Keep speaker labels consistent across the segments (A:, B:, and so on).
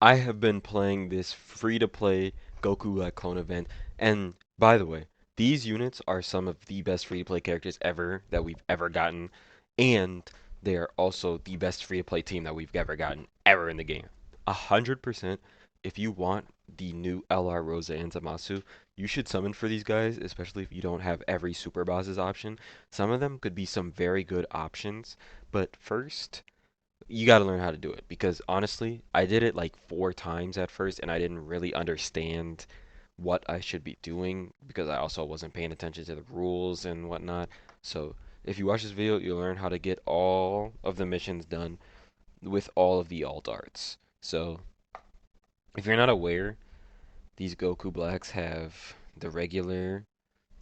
A: I have been playing this free-to-play Goku like clone event, and by the way, these units are some of the best free-to-play characters ever that we've ever gotten, and they are also the best free-to-play team that we've ever gotten ever in the game. 100%. If you want the new LR Rosa and Zamasu, you should summon for these guys, especially if you don't have every super bosses option. Some of them could be some very good options, but first you got to learn how to do it because honestly, I did it like 4 times at first and I didn't really understand what I should be doing because I also wasn't paying attention to the rules and whatnot. So, if you watch this video, you'll learn how to get all of the missions done with all of the alt arts. So, if you're not aware, these Goku Blacks have the regular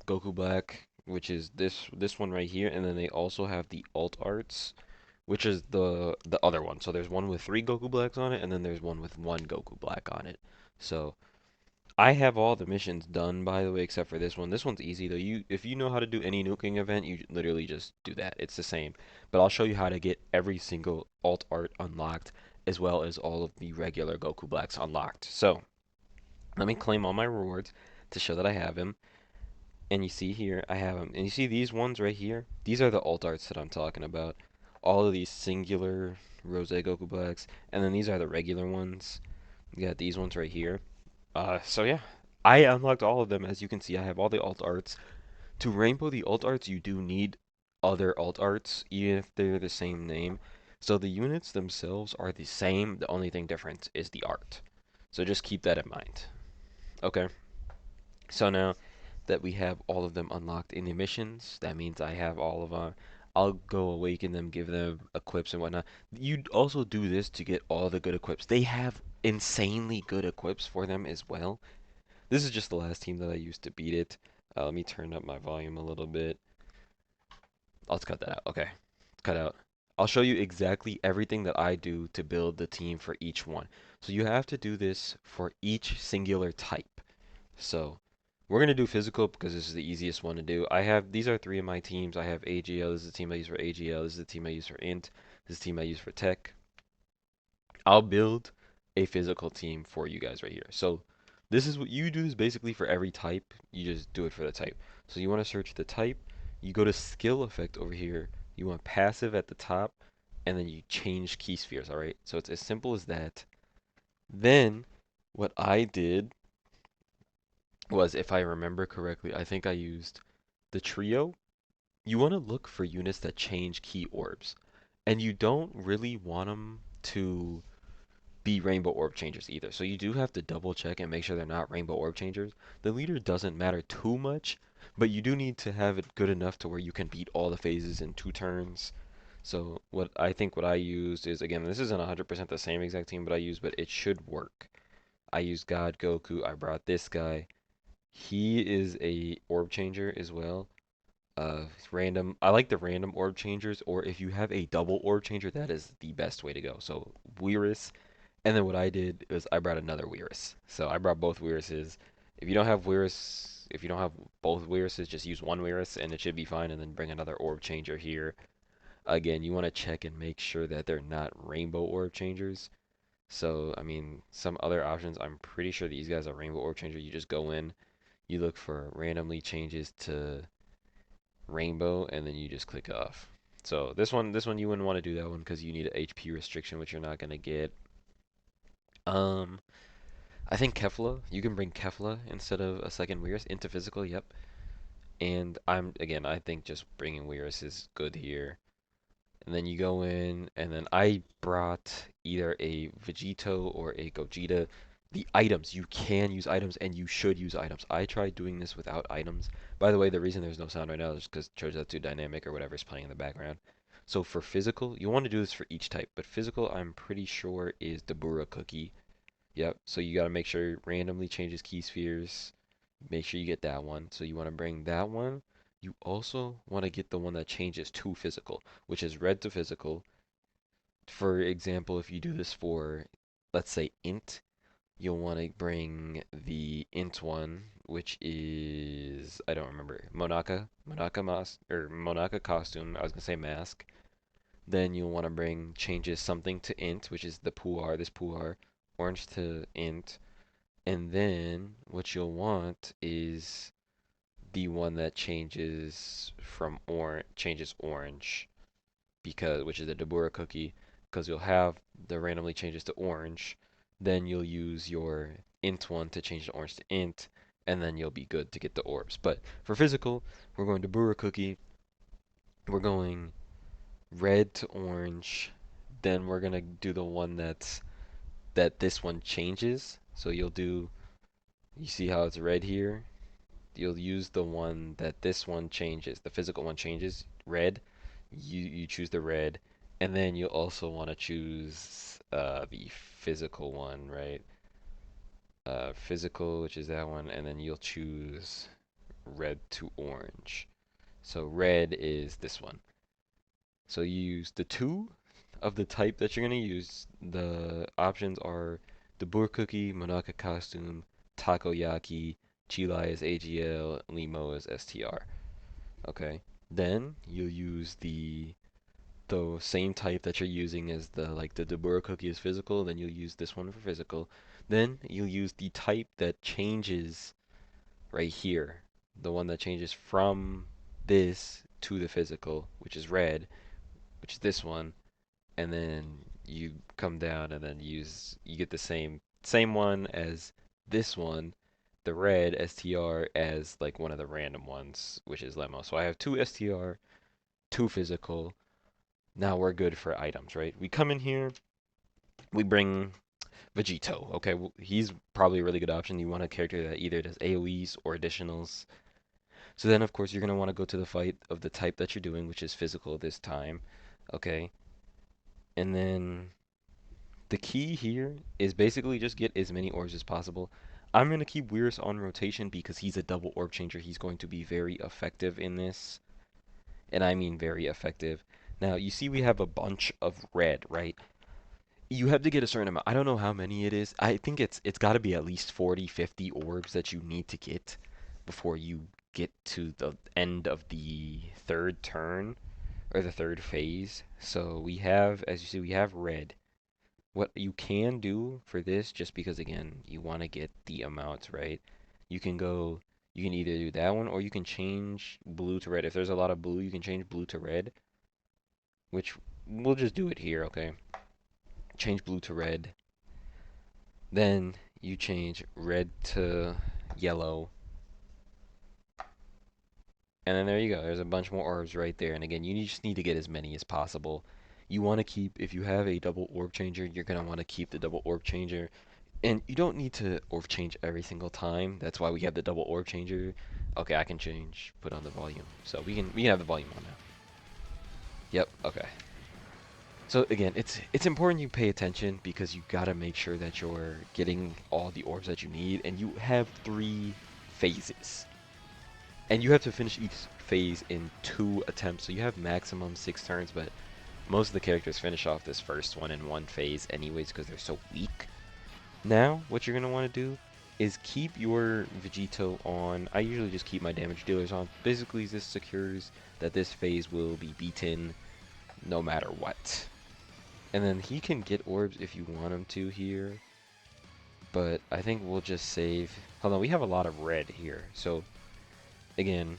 A: Goku Black, which is this one right here, and then they also have the alt arts, which is the other one. So there's one with 3 Goku Blacks on it, and then there's one with 1 Goku Black on it. So I have all the missions done, by the way, except for this one. This one's easy though. If you know how to do any nuking event, you literally just do that. It's the same. But I'll show you how to get every single alt art unlocked, as well as all of the regular Goku Blacks unlocked. So let me claim all my rewards to show that I have him. And you see here, I have them. And you see these ones right here? These are the alt arts that I'm talking about. All of these singular Rose Goku Blacks. And then these are the regular ones. You got these ones right here. So yeah. I unlocked all of them. As you can see, I have all the alt arts. To rainbow the alt arts, you do need other alt arts, even if they're the same name. So the units themselves are the same. The only thing different is the art. So just keep that in mind. Okay. So now that we have all of them unlocked in the missions, that means I have all of our. I'll go awaken them, give them equips and whatnot. You also do this to get all the good equips. They have insanely good equips for them as well. This is just the last team that I used to beat it. Let me turn up my volume a little bit. Let's cut that out. Okay, cut out. I'll show you exactly everything that I do to build the team for each one. So you have to do this for each singular type. So we're gonna do physical because this is the easiest one to do. I have these are 3 of my teams. I have AGL. This is the team I use for AGL. This is the team I use for Int. This is the team I use for Tech. I'll build a physical team for you guys right here. So this is what you do is basically for every type. You just do it for the type. So you want to search the type. You go to skill effect over here. You want passive at the top, and then you change key spheres. All right. So it's as simple as that. Then what I did was, if I remember correctly, I think I used the trio. You want to look for units that change key orbs, and you don't really want them to be rainbow orb changers either. So you do have to double check and make sure they're not rainbow orb changers. The leader doesn't matter too much, but you do need to have it good enough to where you can beat all the phases in 2 turns. So what I used is, again, this isn't 100% the same exact team, but I used, but it should work. I used God Goku. I brought this guy. He is a orb changer as well. Random. I like the random orb changers, or if you have a double orb changer, that is the best way to go. So Weirus, and then what I did was I brought another Weirus. So I brought both Weirises. If you don't have Weirus, if you don't have both Weirises, just use one Weirus and it should be fine. And then bring another orb changer here. Again, you want to check and make sure that they're not rainbow orb changers. So I mean, some other options. I'm pretty sure these guys are rainbow orb changer. You just go in, you look for randomly changes to rainbow, and then you just click off. So this one you wouldn't want to do that one because you need an HP restriction, which you're not gonna get. Um, I think Kefla, you can bring Kefla instead of a second Weirus into physical. Yep. And I think just bringing Weirus is good here. And then you go in, and then I brought either a Vegito or a Gogeta. The items, you can use items and you should use items. I tried doing this without items. By the way, the reason there's no sound right now is because Chozetsu Dynamic or whatever is playing in the background. So for physical, you want to do this for each type, but physical I'm pretty sure is the Bura Cookie. Yep, so you got to make sure it randomly changes key spheres. Make sure you get that one. So you want to bring that one. You also want to get the one that changes to physical, which is red to physical. For example, if you do this for, let's say, int, you'll want to bring the int one, which is, I don't remember, Monaka mask, or Monaka costume. I was gonna say mask. Then you'll want to bring changes something to int, which is the puar, this puar. orange to int, and then what you'll want is the one that changes orange, because which is the Dabura cookie, because you'll have the randomly changes to orange, then you'll use your int one to change the orange to int, and then you'll be good to get the orbs. But for physical, we're going Dabura cookie, we're going red to orange, then we're gonna do the one that this one changes. So you see how it's red here? You'll use the one that this one changes, the physical one changes, red. You choose the red, and then you also want to choose the physical one, right? Physical, which is that one, and then you'll choose red to orange. So red is this one. So you use the two of the type that you're going to use. The options are the Boer Cookie, Monaka Costume, Takoyaki, Chilai is AGL, Limo is STR. Okay. Then you'll use the same type that you're using as the Dabura cookie is physical, then you'll use this one for physical. Then you'll use the type that changes right here. The one that changes from this to the physical, which is red, which is this one, and then you come down and then you get the same one as this one, the red STR as like one of the random ones, which is Lemo. So I have two STR, two physical. Now we're good for items, right? We come in here, we bring Vegito. Okay, he's probably a really good option. You want a character that either does AoEs or additionals. So then, of course, you're going to want to go to the fight of the type that you're doing, which is physical this time. Okay, and then the key here is basically just get as many orbs as possible. I'm going to keep Weirus on rotation because he's a double orb changer. He's going to be very effective in this, and I mean very effective. Now, you see we have a bunch of red, right? You have to get a certain amount. I don't know how many it is. I think it's got to be at least 40, 50 orbs that you need to get before you get to the end of the third turn or the third phase. So we have, as you see, we have red. What you can do for this, just because again, you want to get the amounts right, you can go, you can either do that one or you can change blue to red. If there's a lot of blue, you can change blue to red, which we'll just do it here, okay? Change blue to red. Then you change red to yellow. And then there you go. There's a bunch more orbs right there. And again, you just need to get as many as possible. You want to keep, if you have a double orb changer, you're going to want to keep the double orb changer. And you don't need to orb change every single time. That's why we have the double orb changer. Okay, I can change, put on the volume. So we can have the volume on now. Yep, okay. So again, it's important you pay attention because you gotta make sure that you're getting all the orbs that you need, and you have 3 phases. And you have to finish each phase in 2 attempts, so you have maximum 6 turns, but most of the characters finish off this first one in 1 phase anyways because they're so weak. Now, what you're gonna want to do is keep your Vegito on. I usually just keep my damage dealers on. Basically, this secures that this phase will be beaten no matter what. And then he can get orbs if you want him to here. But I think we'll just save. Hold on, we have a lot of red here. So, again,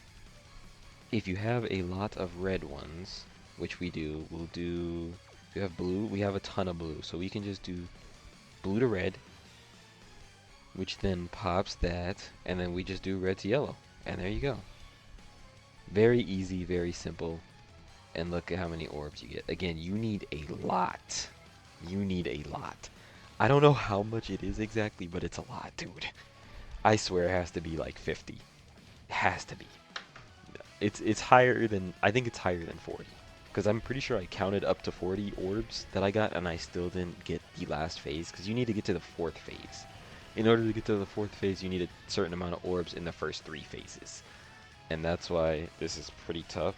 A: if you have a lot of red ones, which we do, we'll do. If you have blue, we have a ton of blue. So we can just do blue to red, which then pops that. And then we just do red to yellow. And there you go. Very easy, very simple. And look at how many orbs you get. Again, you need a lot. You need a lot. I don't know how much it is exactly, but it's a lot, dude. I swear it has to be like 50. It has to be. It's higher than, I think it's higher than 40. Because I'm pretty sure I counted up to 40 orbs that I got, and I still didn't get the last phase. Because you need to get to the 4th phase. In order to get to the 4th phase, you need a certain amount of orbs in the first 3 phases. And that's why this is pretty tough.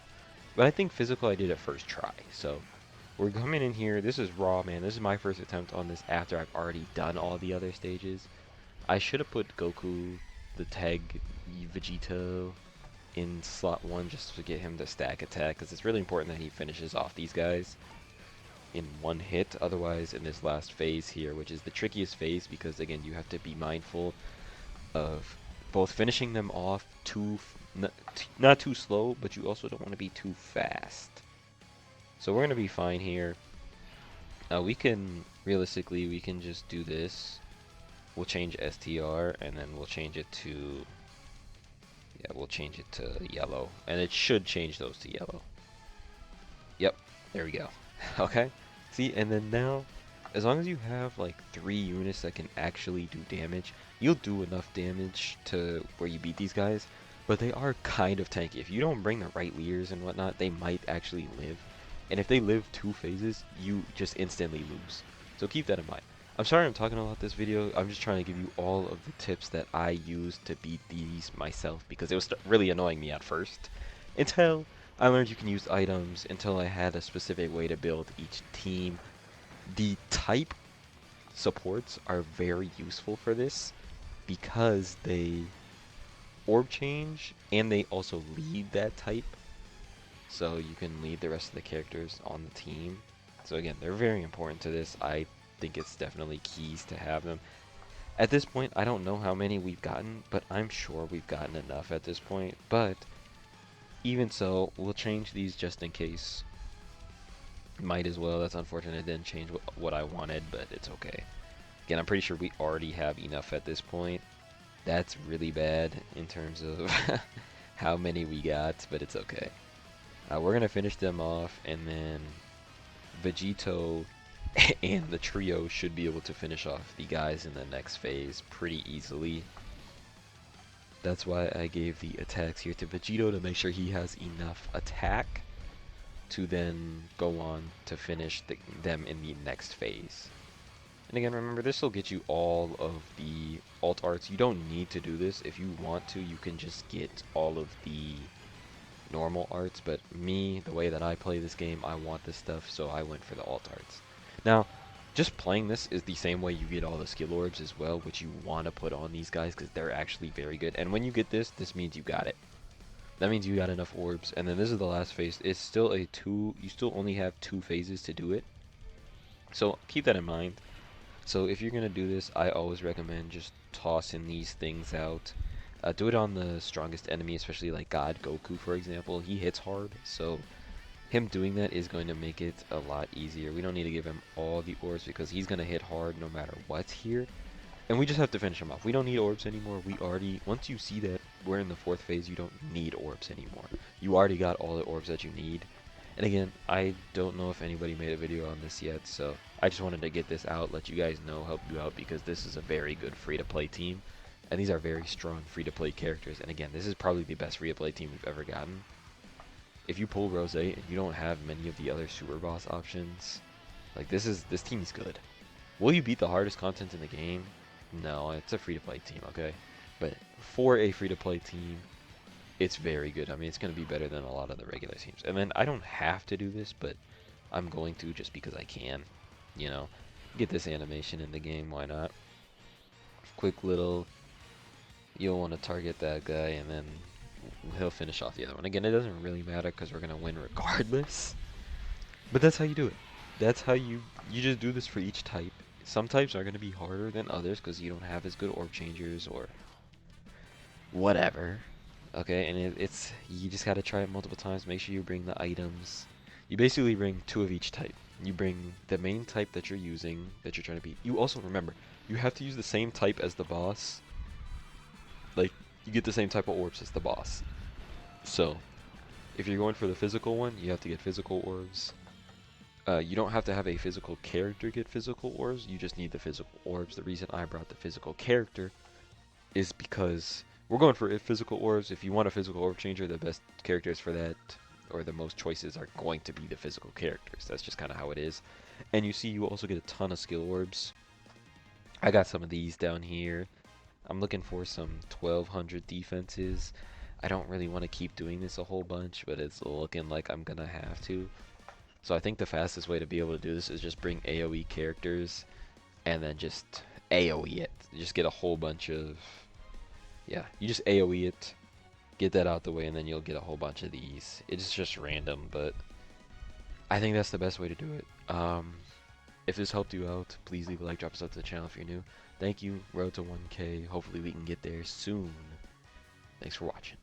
A: But I think physical I did at first try. So we're coming in here. This is raw, man. This is my first attempt on this after I've already done all the other stages. I should have put Goku, the tag Vegito, in slot 1 just to get him to stack attack. Because it's really important that he finishes off these guys. in one hit. Otherwise, in this last phase here, which is the trickiest phase because again, you have to be mindful of both finishing them off not too slow, but you also don't want to be too fast. So we're gonna be fine here. We can realistically we can just do this. We'll change STR and then we'll change it to we'll change it to yellow, and it should change those to yellow. Yep, there we go. Okay, see, and then now, as long as you have like 3 units that can actually do damage, you'll do enough damage to where you beat these guys, but they are kind of tanky. If you don't bring the right leaders and whatnot, they might actually live, and if they live 2 phases, you just instantly lose. So keep that in mind. I'm sorry I'm talking about this video. I'm just trying to give you all of the tips that I used to beat these myself because it was really annoying me at first. Until I learned you can use items, until I had a specific way to build each team. The type supports are very useful for this because they orb change and they also lead that type. So you can lead the rest of the characters on the team. So again, they're very important to this. I think it's definitely keys to have them. At this point, I don't know how many we've gotten, but I'm sure we've gotten enough at this point. But even so, we'll change these just in case. Might as well. That's unfortunate. It didn't change what I wanted, but it's okay. Again, I'm pretty sure we already have enough at this point. That's really bad in terms of how many we got, but it's okay. We're going to finish them off, and then Vegito and the trio should be able to finish off the guys in the next phase pretty easily. That's why I gave the attacks here to Vegito to make sure he has enough attack to then go on to finish them in the next phase. And again, remember, this will get you all of the alt arts. You don't need to do this. If you want to, you can just get all of the normal arts, but me, the way that I play this game, I want this stuff, so I went for the alt arts. Now, just playing this is the same way you get all the skill orbs as well, which you want to put on these guys because they're actually very good. And when you get this, this means you got it. That means you got enough orbs. And then this is the last phase. It's still a 2, you still only have 2 phases to do it. So keep that in mind. So if you're going to do this, I always recommend just tossing these things out. Do it on the strongest enemy, especially like God Goku, for example. He hits hard, so him doing that is going to make it a lot easier. We don't need to give him all the orbs because he's going to hit hard no matter what's here. And we just have to finish him off. We don't need orbs anymore. We already, once you see that we're in the 4th phase, you don't need orbs anymore. You already got all the orbs that you need. And again, I don't know if anybody made a video on this yet, so I just wanted to get this out, let you guys know, help you out, because this is a very good free-to-play team. And these are very strong free-to-play characters. And again, this is probably the best free-to-play team we've ever gotten. If you pull Rose and you don't have many of the other super boss options, like this team's good. Will you beat the hardest content in the game? No, it's a free-to-play team, okay? But for a free-to-play team, it's very good. I mean, it's going to be better than a lot of the regular teams. And then I don't have to do this, but I'm going to just because I can. You know, get this animation in the game, why not? Quick little, you'll want to target that guy, and then he'll finish off the other one. Again, it doesn't really matter because we're going to win regardless. But that's how you do it. That's how you just do this for each type. Some types are going to be harder than others because you don't have as good orb changers or whatever. Okay, and it's you just got to try it multiple times. Make sure you bring the items. You basically bring 2 of each type. You bring the main type that you're using, that you're trying to beat. You also remember, you have to use the same type as the boss. Like, you get the same type of orbs as the boss. So, if you're going for the physical one, you have to get physical orbs. You don't have to have a physical character get physical orbs, you just need the physical orbs. The reason I brought the physical character is because we're going for physical orbs. If you want a physical orb changer, the best characters for that, or the most choices, are going to be the physical characters. That's just kind of how it is. And you see, you also get a ton of skill orbs. I got some of these down here. I'm looking for some 1200 defenses. I don't really want to keep doing this a whole bunch, but it's looking like I'm gonna have to. So I think the fastest way to be able to do this is just bring AoE characters and then just AoE it. Just get a whole bunch of, yeah, you just AoE it, get that out the way, and then you'll get a whole bunch of these. It's just random, but I think that's the best way to do it. If this helped you out, please leave a like, drop a sub to the channel if you're new. Thank you. Road to 1K. Hopefully we can get there soon. Thanks for watching.